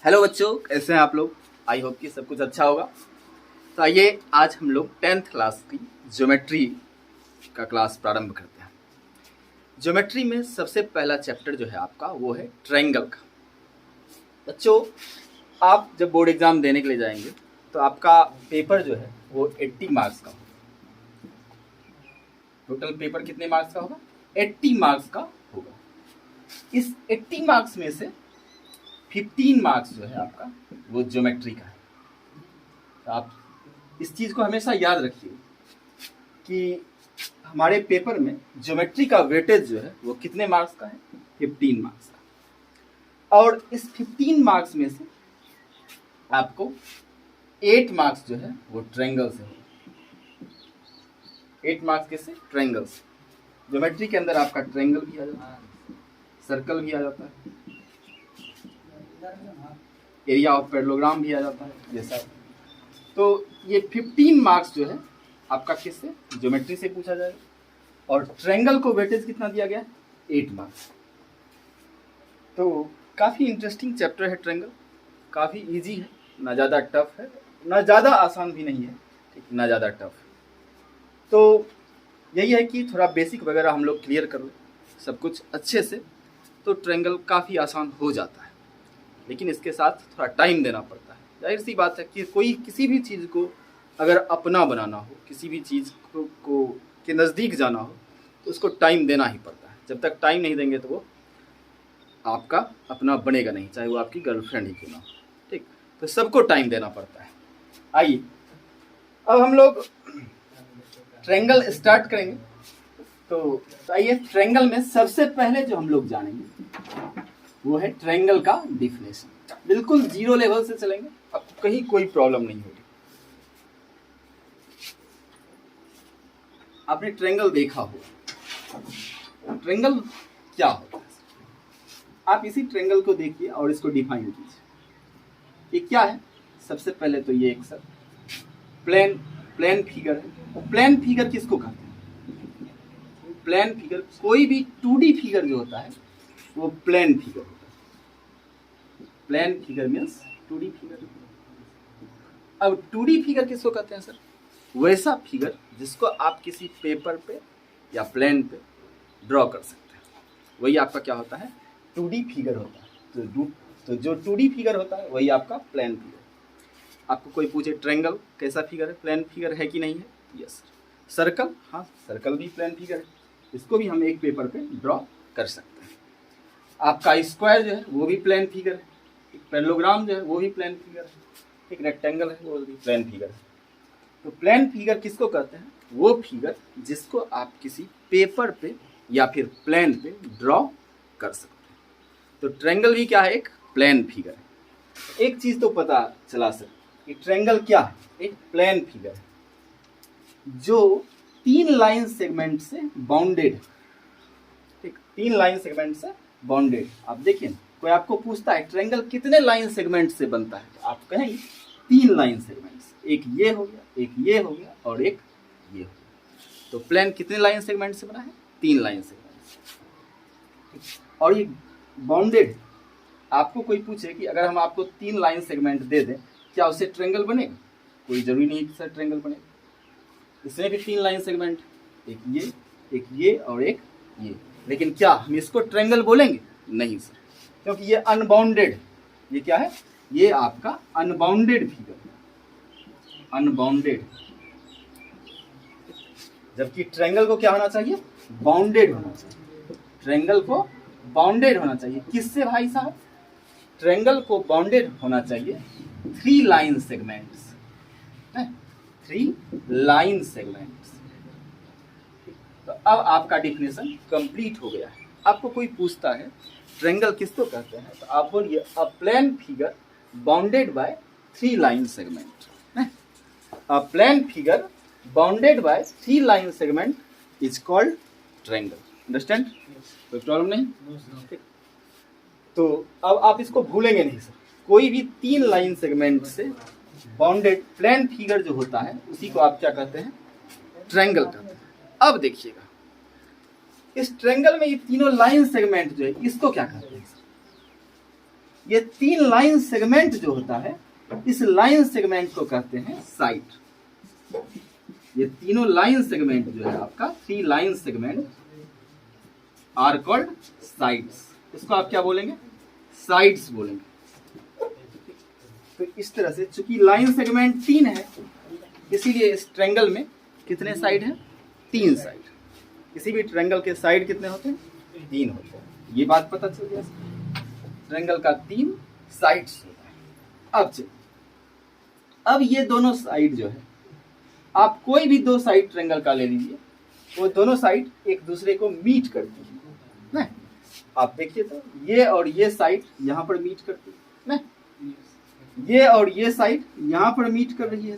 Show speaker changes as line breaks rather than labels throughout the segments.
Hello बच्चों, कैसे हैं आप लोग। आई होप कि सब कुछ अच्छा होगा। तो आइए आज हम लोग 10th क्लास की ज्योमेट्री का क्लास प्रारंभ करते हैं। ज्योमेट्री में सबसे पहला चैप्टर जो है आपका वो है ट्रायंगल का। बच्चों, आप जब बोर्ड एग्जाम देने के लिए जाएंगे तो आपका पेपर जो है वो 80 मार्क्स का होगा। टोटल पेपर कितने मार्क्स का होगा? 80 मार्क्स का होगा। इस 80 मार्क्स में से 15 मार्क्स जो है आपका वो ज्योमेट्री का है। तो आप इस चीज़ को हमेशा याद रखिए कि हमारे पेपर में ज्योमेट्री का वेटेज जो है वो कितने मार्क्स का है? 15 मार्क्स का। और इस 15 मार्क्स में से आपको 8 मार्क्स जो है वो ट्रायंगल से होगा। 8 मार्क्स किससे? ट्रायंगल से। ज्योमेट्री के अंदर आपका ट्रायंगल भी आ जाता है, सर्कल भी आ जाता है, एरिया ऑफ पैरेललोग्राम भी आ जाता है जैसा। तो ये 15 मार्क्स जो है आपका किससे? ज्योमेट्री से पूछा जाएगा। और ट्रायंगल को वेटेज कितना दिया गया? 8 मार्क्स। तो काफ़ी इंटरेस्टिंग चैप्टर है ट्रायंगल। काफ़ी इजी है, ना ज़्यादा टफ है, ना ज़्यादा आसान भी नहीं है, ठीक, ना ज़्यादा टफ है। तो यही है कि थोड़ा बेसिक वगैरह हम लोग क्लियर कर लें सब कुछ अच्छे से, तो ट्रायंगल काफ़ी आसान हो जाता है। लेकिन इसके साथ थोड़ा टाइम देना पड़ता है। जाहिर सी बात है कि कोई किसी भी चीज़ को अगर अपना बनाना हो, किसी भी चीज़ को के नज़दीक जाना हो, तो उसको टाइम देना ही पड़ता है। जब तक टाइम नहीं देंगे तो वो आपका अपना बनेगा नहीं, चाहे वो आपकी गर्लफ्रेंड ही क्यों ना हो, ठीक। तो सबको टाइम देना पड़ता है। आइए अब हम लोग ट्रायंगल स्टार्ट करेंगे। तो आइए, ट्रायंगल में सबसे पहले जो हम लोग जानेंगे वो है ट्रायंगल का डिफिनेशन। बिल्कुल जीरो लेवल से चलेंगे, आपको कहीं कोई प्रॉब्लम नहीं होगी। आपने ट्रायंगल देखा होगा, ट्रायंगल क्या होता है? आप इसी ट्रायंगल को देखिए और इसको डिफाइन कीजिए। ये क्या है? सबसे पहले तो ये एक सर प्लेन फिगर है। प्लेन फिगर किसको कहते हैं? प्लेन फिगर, कोई भी 2D फिगर जो होता है वो प्लेन फिगर होता है। Plane figure means 2D figure. अब 2D फिगर किसको कहते हैं सर? वैसा फिगर जिसको आप किसी पेपर पे या प्लेन पे ड्रॉ कर सकते हैं, वही आपका क्या होता है? 2D फिगर होता है। तो जो 2D फिगर होता है वही आपका प्लेन फिगर। आपको कोई पूछे ट्रायंगल कैसा फिगर है, प्लेन फिगर है कि नहीं है? यस। सर्कल, हाँ सर्कल भी प्लेन फिगर है, इसको भी हम एक पेपर पे ड्रॉ कर सकते हैं। आपका स्क्वायर जो है वो भी प्लेन फिगर है, एक पैरेललोग्राम जो है वो भी प्लेन फिगर है, एक रेक्टेंगल है वो भी प्लेन फिगर है। तो प्लेन फिगर किसको कहते हैं? वो फिगर जिसको आप किसी पेपर पे या फिर प्लेन पे ड्रॉ कर सकते हैं। तो ट्रायंगल भी क्या है? एक प्लेन फिगर है। एक चीज तो पता चला सर कि ट्रायंगल क्या है? एक प्लेन फिगर है जो 3 लाइन सेगमेंट से बाउंडेड है, ठीक, 3 लाइन सेगमेंट से बाउंडेड। आप देखिए, कोई आपको पूछता है ट्रायंगल कितने लाइन सेगमेंट से बनता है, तो आप कहेंगे 3 लाइन सेगमेंट से। एक ये हो गया, एक ये हो गया और एक ये हो गया। तो प्लेन कितने लाइन सेगमेंट से बना है? 3 लाइन सेगमेंट से। और ये बाउंडेड। आपको कोई पूछे कि अगर हम आपको 3 लाइन सेगमेंट दे दें, क्या उससे ट्रायंगल बनेगा? कोई जरूरी नहीं कि सर ट्रायंगल बनेगा। इसमें भी 3 लाइन सेगमेंट, एक ये और एक ये। लेकिन क्या हम इसको ट्रायंगल बोलेंगे? नहीं सर, क्योंकि ये अनबाउंडेड है। ये क्या है? ये आपका अनबाउंडेड फिगर है, अनबाउंडेड। जबकि ट्रायंगल को क्या होना चाहिए? बाउंडेड होना चाहिए। ट्रायंगल को बाउंडेड होना चाहिए। किससे भाई साहब? ट्रायंगल को बाउंडेड होना चाहिए 3 लाइन सेगमेंट्स, 3 लाइन सेगमेंट्स। तो अब आपका डिफिनेशन कंप्लीट हो गया है। आपको कोई पूछता है ट्रायंगल किसको कहते हैं, तो आप बोलिए a plane figure bounded by 3 line segment. A plane figure bounded by 3 line segment is called triangle. Understand? कोई प्रॉब्लम नहीं? ठीक। तो अब आप इसको भूलेंगे नहीं सर। कोई भी 3 लाइन सेगमेंट से बाउंडेड प्लेन फिगर जो होता है उसी को आप क्या कहते हैं? ट्रायंगल कहते हैं। अब देखिएगा, इस ट्रायंगल में ये तीनों लाइन सेगमेंट जो है इसको क्या कहते हैं? ये 3 लाइन सेगमेंट जो होता है, इस लाइन सेगमेंट को कहते हैं साइड। ये तीनों लाइन सेगमेंट जो है आपका, 3 line segment are called sides. इसको आप क्या बोलेंगे? साइड्स बोलेंगे। तो इस तरह से चूंकि लाइन सेगमेंट 3 है, इसीलिए इस ट्रायंगल में कितने साइड हैं? 3 साइड। किसी भी ट्रायंगल के साइड कितने होते हैं? 3 होते हैं। ये बात पता चल गया। ट्रायंगल का 3 साइड्स होता है। अब चलिए, अब ये दोनों साइड जो है, आप कोई भी 2 साइड ट्रायंगल का ले लीजिए, वो दोनों साइड एक दूसरे को मीट करती है ना। आप देखिए तो ये और ये साइड यहाँ पर मीट करती है ना, ये और ये साइड यहाँ पर मीट कर रही है,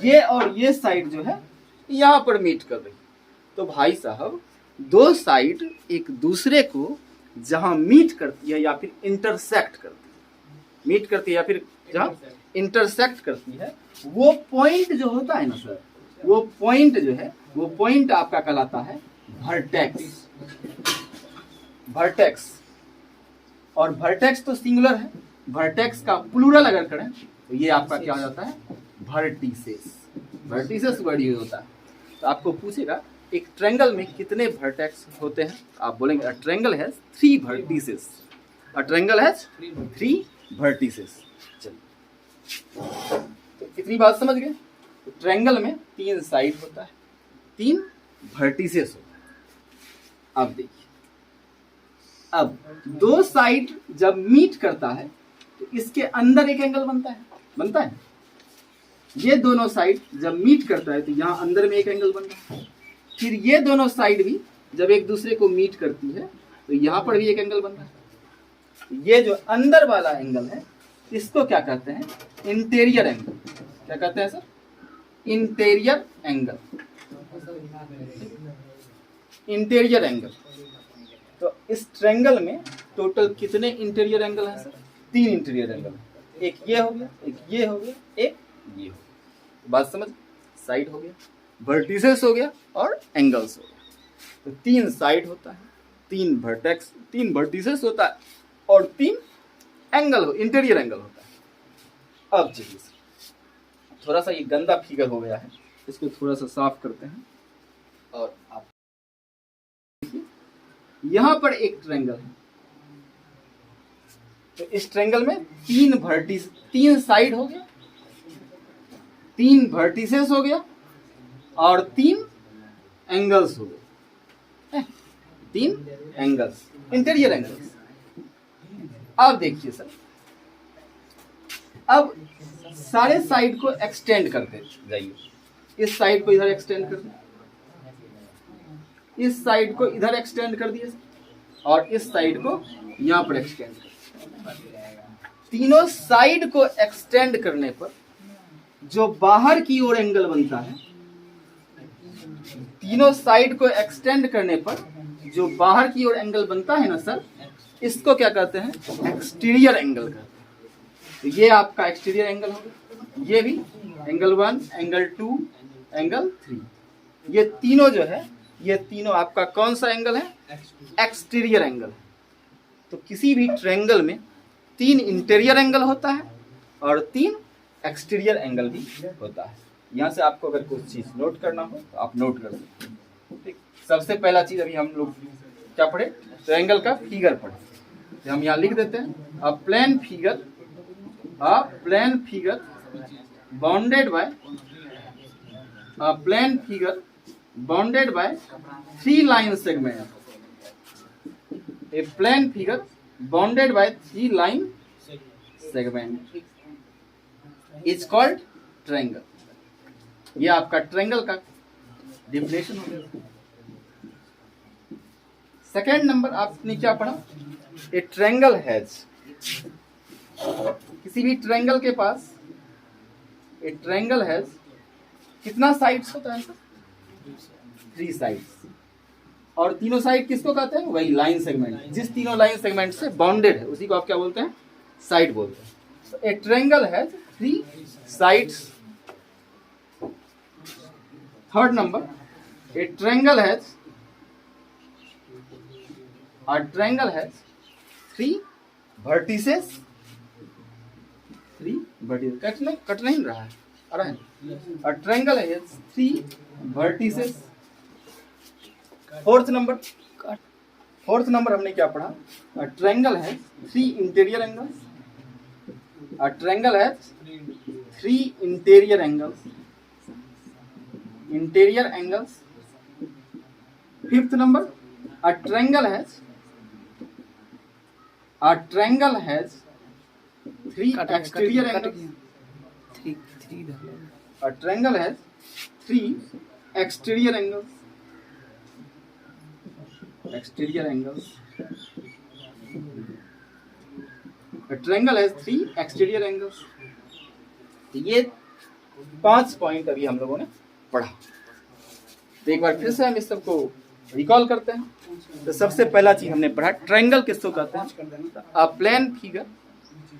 ये और ये साइड जो है यहाँ पर मीट कर रही है। तो भाई साहब, 2 साइड एक दूसरे को जहां मीट करती है या फिर इंटरसेक्ट करती है, मीट करती है या फिर जहां इंटरसेक्ट करती है, वो पॉइंट जो होता है ना सर, वो पॉइंट जो है, वो पॉइंट आपका कहलाता है वर्टेक्स। वर्टेक्स, और वर्टेक्स तो सिंगुलर है, वर्टेक्स का प्लूरल अगर करें तो ये आपका क्या हो जाता है? वर्टिसेस। वर्टिसेस वर्ड यूज होता है। तो आपको पूछेगा एक ट्रायंगल में कितने वर्टेक्स होते हैं? आप बोलेंगे a triangle has 3 vertices. A triangle has 3 vertices. चलिए, तो इतनी बात समझ गए? तो ट्रायंगल में 3 साइड होता है, 3 वर्टिसेस होता है। अब देखिए, अब 2 साइड जब मीट करता है तो इसके अंदर एक एंगल बनता है। ये दोनों साइड जब मीट करता है तो यहाँ अंदर में एक एंगल बनता है। फिर ये दोनों साइड भी जब एक दूसरे को मीट करती है तो यहाँ पर भी एक एंगल बनता है। ये जो अंदर वाला एंगल है, इसको क्या कहते हैं? Interior angle. क्या कहते हैं sir? Interior angle. Interior angle. तो इस ट्रायंगल में टोटल कितने इंटीरियर एंगल हैं सर? 3 interior angle. एक ये हो गया, एक ये हो गया, एक ये हो गया। बात समझ? साइड हो गया, वर्टिसेस हो गया और एंगल्स हो गया। तो 3 साइड होता है, 3 वर्टेक्स, 3 वर्टिसेस होता है और 3 एंगल हो, इंटीरियर एंगल होता है। अब चलिए सर, थोड़ा सा ये गंदा फिगर हो गया है, इसको थोड़ा सा साफ करते हैं। और आप यहां पर एक ट्रायंगल है, तो इस ट्रायंगल में 3 साइड हो गया, 3 वर्टिसेस हो गया और 3 एंगल्स हो गए। 3 एंगल्स, इंटीरियर एंगल्स। अब देखिए सर, अब सारे साइड को एक्सटेंड करते जाइए। इस साइड को इधर एक्सटेंड कर दिया, इस साइड को इधर एक्सटेंड कर दिए और इस साइड को यहां पर एक्सटेंड कर दिया। तीनों साइड को एक्सटेंड करने पर जो बाहर की ओर एंगल बनता है, तीनों साइड को एक्सटेंड करने पर जो बाहर की ओर एंगल बनता है ना सर, इसको क्या कहते हैं? एक्सटीरियर एंगल कहते हैं। तो ये आपका एक्सटीरियर एंगल होगा, ये भी एंगल 1, एंगल 2, एंगल 3। ये तीनों जो है, ये तीनों आपका कौन सा एंगल है? Exterior angle. तो किसी भी ट्रायंगल में 3 इंटीरियर एंगल होता है और 3 एक्सटीरियर एंगल भी होता है। यहाँ से आपको अगर कुछ चीज नोट करना हो तो आप नोट कर सकते हैं। ठीक, सबसे पहला चीज अभी हम लोग क्या पढ़े? ट्रायंगल का फिगर पढ़े। तो हम यहाँ लिख देते हैं, a plane figure bounded by, a plane figure bounded by 3 line segment. A plane figure bounded by 3 line segment is called triangle. ये आपका ट्रायंगल का डेफिनेशन हो गया। सेकेंड नंबर आपने क्या पढ़ा? ए ट्रायंगल हैज, किसी भी ट्रायंगल के पास ए ट्रायंगल हैज कितना साइड्स होता है सर? 3 साइड्स। और तीनों साइड किसको कहते हैं? वही लाइन सेगमेंट, जिस तीनों लाइन सेगमेंट से बाउंडेड है उसी को आप क्या बोलते हैं? साइड बोलते हैं। ए triangle has 3 sides. Third number, a triangle has 3 vertices, 3 vertices, cut नहीं रहा है, आ रहा है। A triangle has 3 vertices। Fourth number हमने क्या पढ़ा? A triangle has 3 interior angles। A triangle has 3 interior angles। Fifth number, a triangle has 3 exterior angles। A triangle has 3 exterior angles। A triangle has 3 exterior angles। तो ये 5 point अभी हम लोगों ने पढ़ा। तो एक बार फिर से हम इस सबको रिकॉल करते हैं। तो सबसे पहला चीज हमने पढ़ा, ट्रायंगल किसको कहते हैं? A plane figure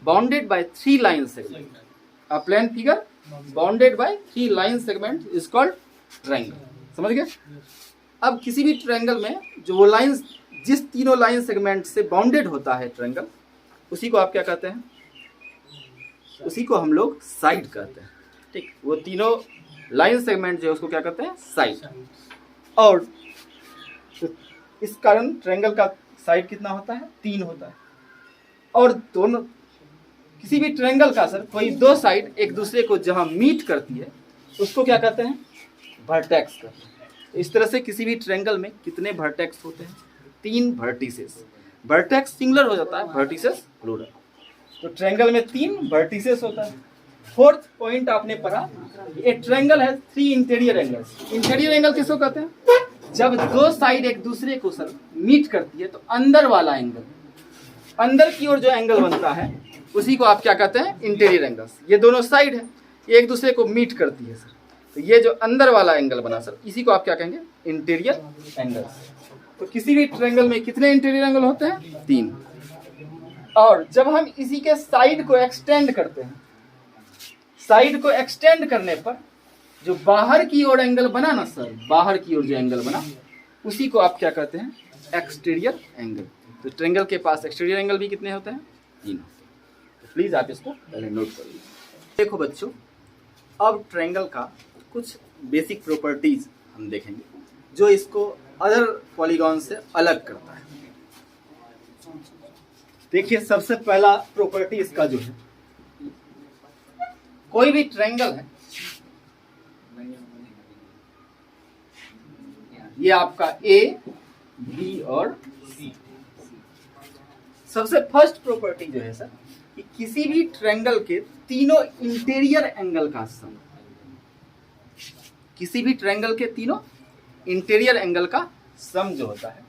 bounded by 3 line segment. A plane figure bounded by 3 line segment is called triangle. समझ गए? अब किसी भी ट्रायंगल में जो वो लाइन, जिस तीनों लाइन सेगमेंट से बाउंडेड होता है ट्रायंगल, उसी को आप क्या कहते हैं? उसी को हम लोग साइड कहते हैं। ठीक, वो तीनों लाइन सेगमेंट जो है उसको क्या कहते हैं? साइड। और तो इस कारण ट्रायंगल का साइड कितना होता है? 3 होता है। और दोनों, किसी भी ट्रायंगल का सर कोई 2 साइड एक दूसरे को जहां मीट करती है उसको क्या कहते हैं? वर्टेक्स कहते हैं। इस तरह से किसी भी ट्रायंगल में कितने वर्टेक्स होते हैं? 3 वर्टिसेस। वर्टेक्स सिंगुलर हो जाता है, वर्टिसेस प्लूरल। तो ट्रायंगल में 3 वर्टिसेस होता है। फोर्थ पॉइंट आपने पढ़ा, ए ट्रायंगल है 3 इंटीरियर एंगल्स। इंटीरियर एंगल किसको कहते हैं? जब 2 साइड एक दूसरे को सर मीट करती है तो अंदर वाला एंगल, अंदर की ओर जो एंगल बनता है उसी को आप क्या कहते हैं? Interior angles. ये दोनों साइड है, ये एक दूसरे को मीट करती है सर, तो ये जो अंदर वाला एंगल बना सर, इसी को आप क्या कहेंगे? Interior angles. तो किसी भी ट्रायंगल में कितने इंटीरियर एंगल होते हैं? 3। और जब हम इसी के साइड को एक्सटेंड करते हैं, साइड को एक्सटेंड करने पर जो बाहर की ओर एंगल बना ना सर, बाहर की ओर जो एंगल बना उसी को आप क्या कहते हैं? Exterior angle. तो ट्रायंगल के पास एक्सटीरियर एंगल भी कितने होते हैं? 3। तो प्लीज आप इसको पहले नोट कर लीजिए। देखो बच्चों, अब ट्रायंगल का कुछ बेसिक प्रॉपर्टीज हम देखेंगे जो इसको अदर पॉलीगॉन से अलग करता है। देखिए, सबसे पहला प्रॉपर्टी इसका जो है, कोई भी ट्रायंगल है, ये आपका ए, बी और सी। सबसे फर्स्ट प्रॉपर्टी जो है सर, कि किसी भी ट्रायंगल के तीनों इंटीरियर एंगल का सम, किसी भी ट्रायंगल के तीनों इंटीरियर एंगल का सम जो होता है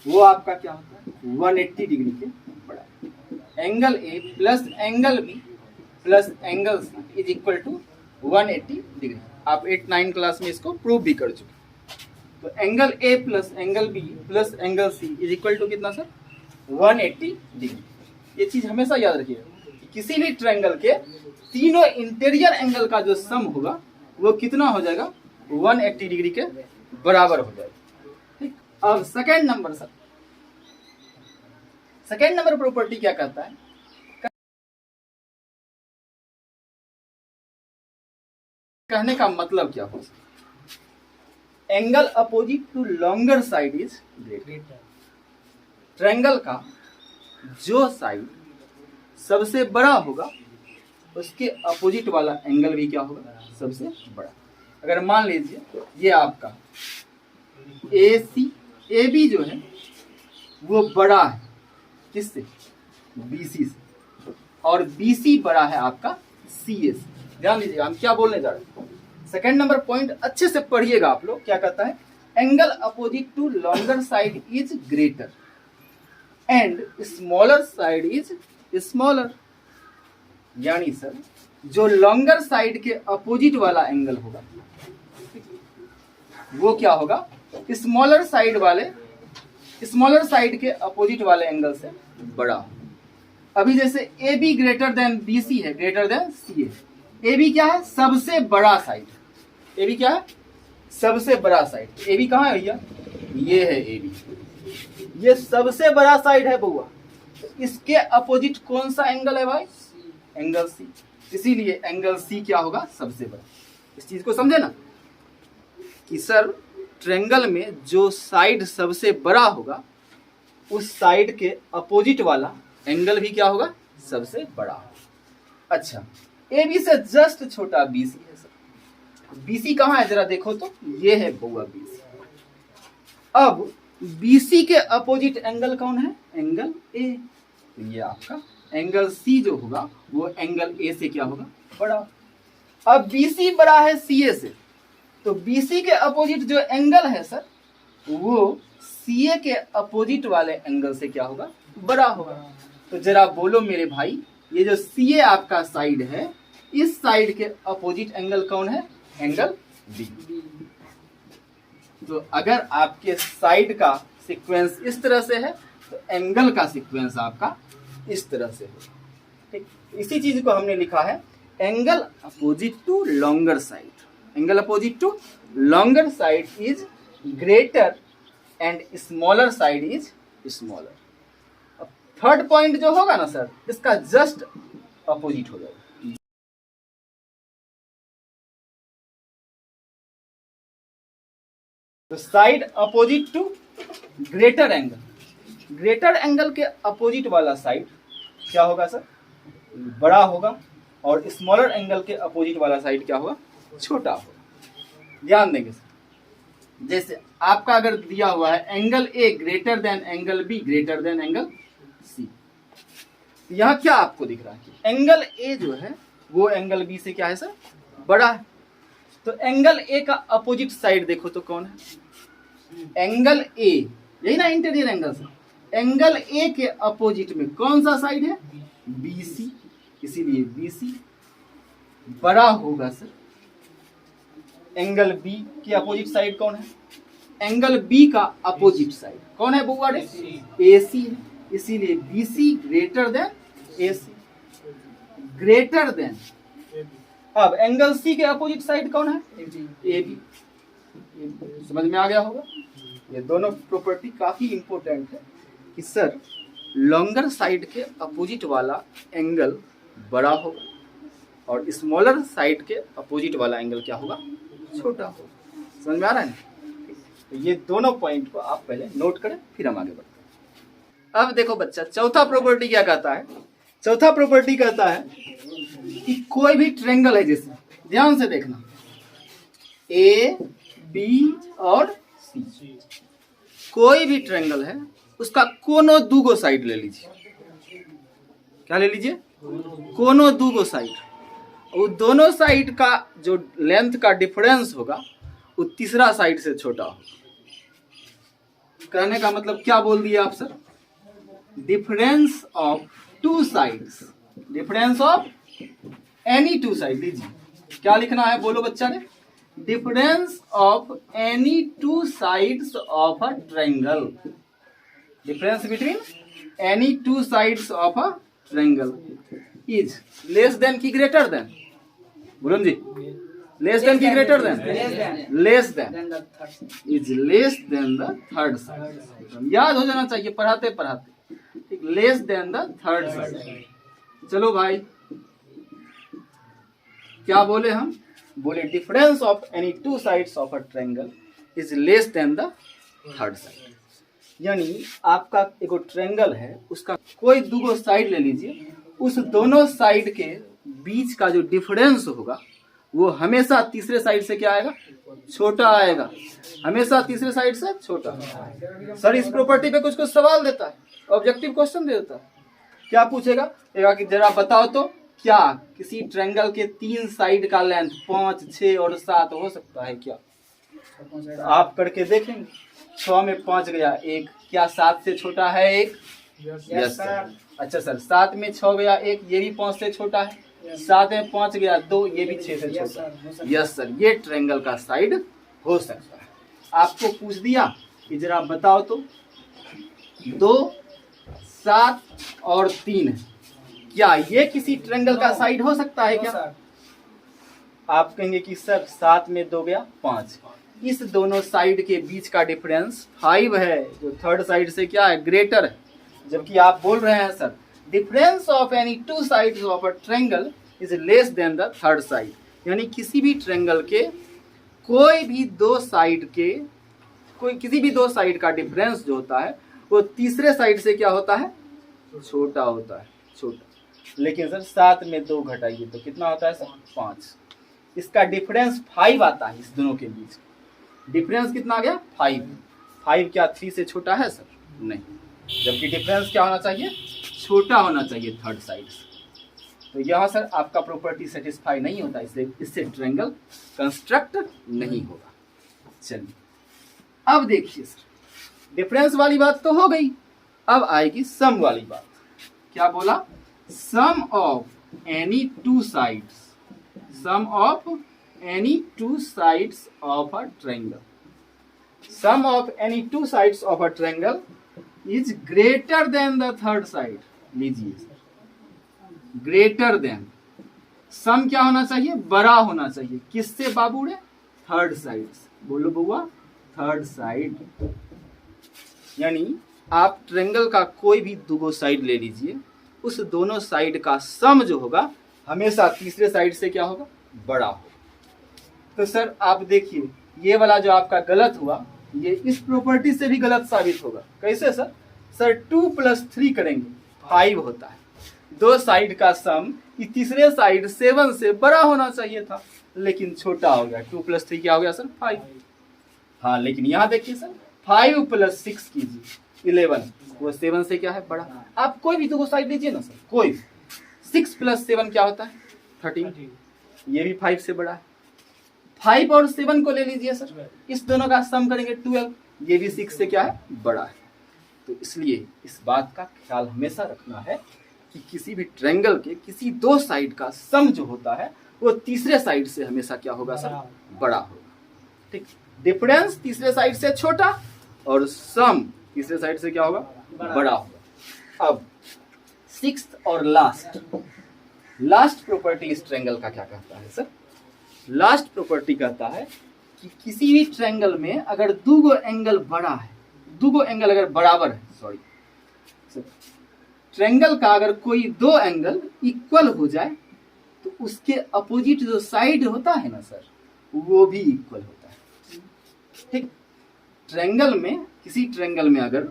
वो आपका क्या होता है? 180 डिग्री के बराबर। Angle A plus angle B plus angle C is equal to 180 degree. आप 8-9 क्लास में इसको प्रूव भी कर चुके। तो angle A plus angle B plus angle C is equal to कितना सर? 180 डिग्री। ये चीज हमेशा याद रखिएगा, किसी भी ट्रायंगल के तीनों इंटीरियर एंगल का जो सम होगा वो कितना हो जाएगा? 180 डिग्री के बराबर हो जाएगा। ठीक। अब second number sir, second number property क्या कहता है? कहने का मतलब क्या हो? Angle opposite to longer side is greater. Triangle का जो साइड सबसे बड़ा होगा उसके अपोजिट वाला एंगल भी क्या होगा? सबसे बड़ा। अगर मान लीजिए ये आपका AC, AB जो है वो बड़ा है किससे? BC से। और BC बड़ा है आपका CA से। ध्यान दीजिएगा हम क्या बोलने जा रहे हैं। सेकेंड नंबर पॉइंट अच्छे से पढ़िएगा आप लोग। क्या कहता है? Angle opposite to longer side is greater and smaller side is smaller. यानी सर जो लॉन्गर साइड के अपोजिट वाला एंगल होगा वो क्या होगा? स्मॉलर साइड वाले, स्मॉलर साइड के अपोजिट वाले एंगल से बड़ा होगा। अभी जैसे AB ग्रेटर देन BC है, ग्रेटर देन CA। AB क्या है? सबसे बड़ा साइड। AB क्या है? सबसे बड़ा साइड। AB कहाँ है भैया? ये है AB। ये सबसे बड़ा साइड है बउआ। इसके अपोजिट कौन सा एंगल है भाई? Angle C. इसीलिए एंगल सी क्या होगा? सबसे बड़ा। इस चीज को समझे ना कि सर ट्रायंगल में जो साइड सबसे बड़ा होगा उस साइड के अपोजिट वाला एंगल भी क्या होगा? सबसे बड़ा होगा। अच्छा, ए बी से जस्ट छोटा बीसी है सर। बीसी कहाँ है जरा देखो तो, ये है बउआ बीसी। अब बीसी के अपोजिट एंगल कौन है? एंगल ए। तो ये आपका एंगल सी जो होगा वो एंगल ए से क्या होगा? बड़ा। अब बीसी बड़ा है सीए से, तो बीसी के अपोजिट जो एंगल है सर वो सीए के अपोजिट वाले एंगल से क्या होगा? बड़ा होगा। तो जरा बोलो मेरे भाई, ये जो सीए आपका साइड है, इस साइड के अपोजिट एंगल कौन है? Angle B. तो अगर आपके साइड का सीक्वेंस इस तरह से है तो एंगल का सीक्वेंस आपका इस तरह से है। ठीक, इसी चीज को हमने लिखा है angle opposite to longer side. Angle opposite to longer side is greater and smaller side is smaller. अब थर्ड पॉइंट जो होगा ना सर, इसका जस्ट अपोजिट हो जाएगा। तो side opposite to greater angle, greater angle के अपोजिट वाला साइड क्या होगा सर? बड़ा होगा। और स्मॉलर एंगल के अपोजिट वाला साइड क्या होगा? छोटा होगा। ध्यान देंगे सर, जैसे आपका अगर दिया हुआ है angle A greater than angle B greater than angle C, यहाँ क्या आपको दिख रहा है कि एंगल ए जो है वो एंगल बी से क्या है सर? बड़ा है। तो एंगल ए का अपोजिट साइड देखो तो कौन है? एंगल ए, यही ना इंटीरियर एंगल से। एंगल ए के अपोजिट में कौन सा साइड है? बीसी। इसीलिए बीसी बड़ा होगा सर। एंगल बी के अपोजिट साइड कौन है? एंगल बी का अपोजिट साइड कौन है बुआ? एसी है। इसीलिए BC greater than AC, greater than. अब एंगल सी के अपोजिट साइड कौन है? A B. समझ में आ गया होगा। ये दोनों प्रॉपर्टी काफी इंपॉर्टेंट है कि सर लॉन्गर साइड के अपोजिट वाला एंगल बड़ा होगा और स्मॉलर साइड के अपोजिट वाला एंगल क्या होगा? छोटा होगा। समझ में आ रहा है? तो ये दोनों पॉइंट को आप पहले नोट करें, फिर हम आगे बढ़ते हैं। अब देखो बच्चा, चौथा प्रॉपर्टी क्या कहता है? चौथा प्रॉपर्टी कहता है कि कोई भी ट्रायंगल है, जैसे ध्यान से देखना, ए बी और सी, कोई भी ट्रायंगल है उसका कोनो दूगो साइड ले लीजिए। क्या ले लीजिए? कोनो दूगो साइड। वो दोनों साइड का जो लेंथ का डिफरेंस होगा वो तीसरा साइड से छोटा होगा। कहने का मतलब क्या बोल दिया आप sir? Difference of two sides, difference of any to side. लीजिए क्या लिखना है, बोलो बच्चा ने? Difference of any two sides of a triangle. Difference between any two sides of a triangle is less than की ग्रेटर देन? बुरन जी, less than की greater than? Less than is less than the third side. याद हो जाना चाहिए पढ़ाते पढ़ाते। ठीक, less than the third side. चलो भाई क्या बोले हम? बोले difference of any two sides of a triangle is less than the third side. यानी आपका एक ट्रायंगल है, उसका कोई दूगो साइड ले लीजिए, उस दोनों साइड के बीच का जो डिफरेंस होगा वो हमेशा तीसरे साइड से क्या आएगा? छोटा आएगा। हमेशा तीसरे साइड से छोटा। सर इस प्रॉपर्टी पे कुछ सवाल देता है, ऑब्जेक्टिव क्वेश्चन दे देता है। क्या पूछेगा? कि जरा बताओ तो क्या किसी ट्रायंगल के तीन साइड का लेंथ 5, 6 और 7 हो सकता है क्या? तो आप करके देखेंगे। 6 में 5 गया 1, क्या 7 से छोटा है 1? Yes sir. अच्छा सर, 7 में 6 गया 1, ये भी 5 से छोटा है। 7 में 5 गया 2, ये भी 6 से छोटा है। यस सर, ये ट्रायंगल का साइड हो सकता है। आपको पूछ दिया कि जरा बताओ तो 2, 7 और 3 है, क्या ये किसी ट्रायंगल का साइड हो सकता है क्या? आप कहेंगे कि सर 7 में 2 गया 5, इस दोनों साइड के बीच का डिफरेंस 5 है, जो थर्ड साइड से क्या है? ग्रेटर है। जबकि आप बोल रहे हैं sir difference of any two sides of a triangle is less than the third side, यानी किसी भी ट्रायंगल के कोई भी दो साइड का डिफरेंस जो होता है वो तीसरे साइड से क्या होता है, छोटा होता है, छोटा। लेकिन सर 7 में 2 घटाइए तो कितना होता है सर, 5। इसका डिफरेंस 5 आता है, इस दोनों के बीच डिफरेंस कितना आ गया, 5 क्या 3 से छोटा है सर, नहीं, जबकि डिफरेंस क्या होना चाहिए, छोटा होना चाहिए थर्ड साइड से। तो यहाँ सर आपका प्रॉपर्टी सेटिस्फाई नहीं होता, इसलिए इससे ट्रायंगल कंस्ट्रक्ट नहीं होगा। चलिए अब देखिए सर, डिफरेंस वाली बात तो हो गई, अब आएगी सम वाली बात। क्या बोला, sum of any two sides, sum of any two sides of a triangle, sum of any two sides of a triangle is greater than the third side. लीजिए ग्रेटर देन, सम क्या होना चाहिए, बड़ा होना चाहिए, किससे बाबू रे, थर्ड साइड से। बोलो बुआ, थर्ड साइड। यानी आप ट्रायंगल का कोई भी दो साइड ले लीजिए, उस दोनों साइड का सम जो होगा हमेशा तीसरे साइड से क्या होगा, बड़ा होगा। तो सर आप देखिए ये वाला जो आपका गलत हुआ, ये इस प्रॉपर्टी से भी गलत साबित होगा। कैसे सर, सर 2 + 3 करेंगे 5 होता है, दो साइड का सम तीसरे साइड 7 से बड़ा होना चाहिए था, लेकिन छोटा हो गया। 2 + 3 क्या हो गया सर, 5। हाँ लेकिन यहाँ देखिए सर 5 + 6 कीजिए 11, वो 7 से क्या है, बड़ा। आप कोई भी दो साइड लीजिए ना सर, कोई 6 + 7 क्या होता है, 13, ये भी 5 से बड़ा है। 5 और 7 को ले लीजिए सर, इस दोनों का सम करेंगे 12, ये भी 6 से क्या है, बड़ा है। तो इसलिए इस बात का ख्याल हमेशा रखना है कि किसी भी ट्रायंगल के किसी दो साइड का सम जो होता है वो तीसरे साइड से हमेशा क्या होगा सर, बड़ा होगा। ठीक, डिफरेंस तीसरे साइड से छोटा और सम तीसरे साइड से क्या होगा, बड़ा होगा। अब 6th और लास्ट प्रॉपर्टी इस ट्रायंगल का क्या कहता है सर, लास्ट प्रॉपर्टी कहता है कि किसी भी ट्रायंगल में अगर दो एंगल बड़ा है, दो एंगल अगर बराबर है, सॉरी, ट्रायंगल का अगर कोई दो एंगल इक्वल हो जाए तो उसके अपोजिट जो साइड होता है ना सर, वो भी इक्वल होता है। ठीक, ट्रायंगल में, किसी ट्रायंगल में अगर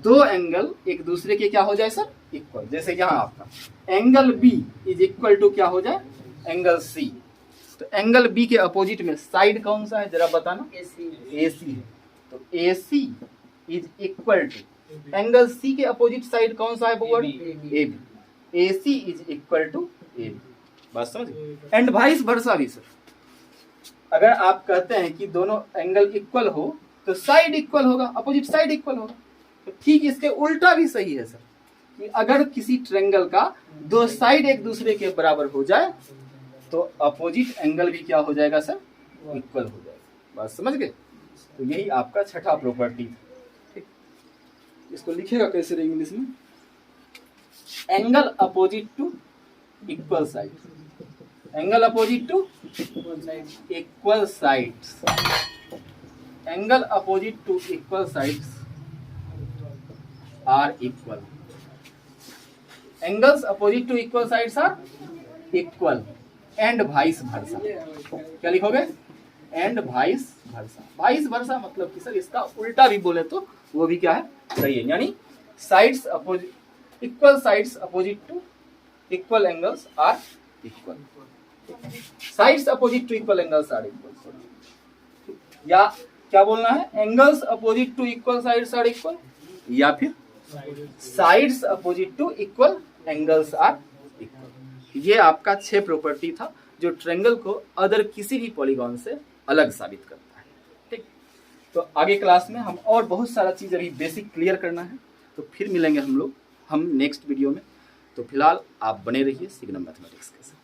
दो एंगल एक दूसरे के क्या हो जाए सर, इक्वल, जैसे यहाँ आपका angle B is equal to क्या हो जाए, एंगल सी। तो एंगल बी के अपोजिट में साइड कौन सा है जरा बताना, AC है। तो AC is equal to angle C के अपोजिट साइड कौन सा है बुआ, AB। AC is equal to AB। बात समझ, एंड वाइस वर्सा भी सर, अगर आप कहते हैं कि दोनों एंगल इक्वल हो तो साइड इक्वल होगा, अपोजिट साइड इक्वल होगा। तो ठीक इसके उल्टा भी सही है सर, कि अगर किसी ट्रायंगल का दो साइड एक दूसरे के बराबर हो जाए तो अपोजिट एंगल भी क्या हो जाएगा सर, इक्वल हो जाएगा। बात समझ गए। तो यही आपका छठा प्रॉपर्टी। ठीक, इसको लिखेगा कैसे रे इंग्लिश में, angle opposite to equal side, angle opposite to equal sides, angle opposite to equal sides are equal, angles opposite to equal sides are equal and vice versa. क्या लिखोगे, and vice versa. Vice versa मतलब कि sir इसका उल्टा भी बोले तो वो भी क्या है, सही है। यानी sides opposite, equal sides opposite to equal angles are equal, sides opposite to equal angles are equal, या क्या बोलना है, angles opposite to equal sides are equal, या फिर sides opposite to equal angles are equal. ये आपका 6 property था जो ट्रायंगल को अदर किसी भी पॉलीगॉन से अलग साबित करता है। ठीक, तो आगे क्लास में हम और बहुत सारा चीज अभी बेसिक क्लियर करना है, तो फिर मिलेंगे हम लोग नेक्स्ट वीडियो में। तो फिलहाल आप बने रहिए सिग्नम मैथमेटिक्स के साथ।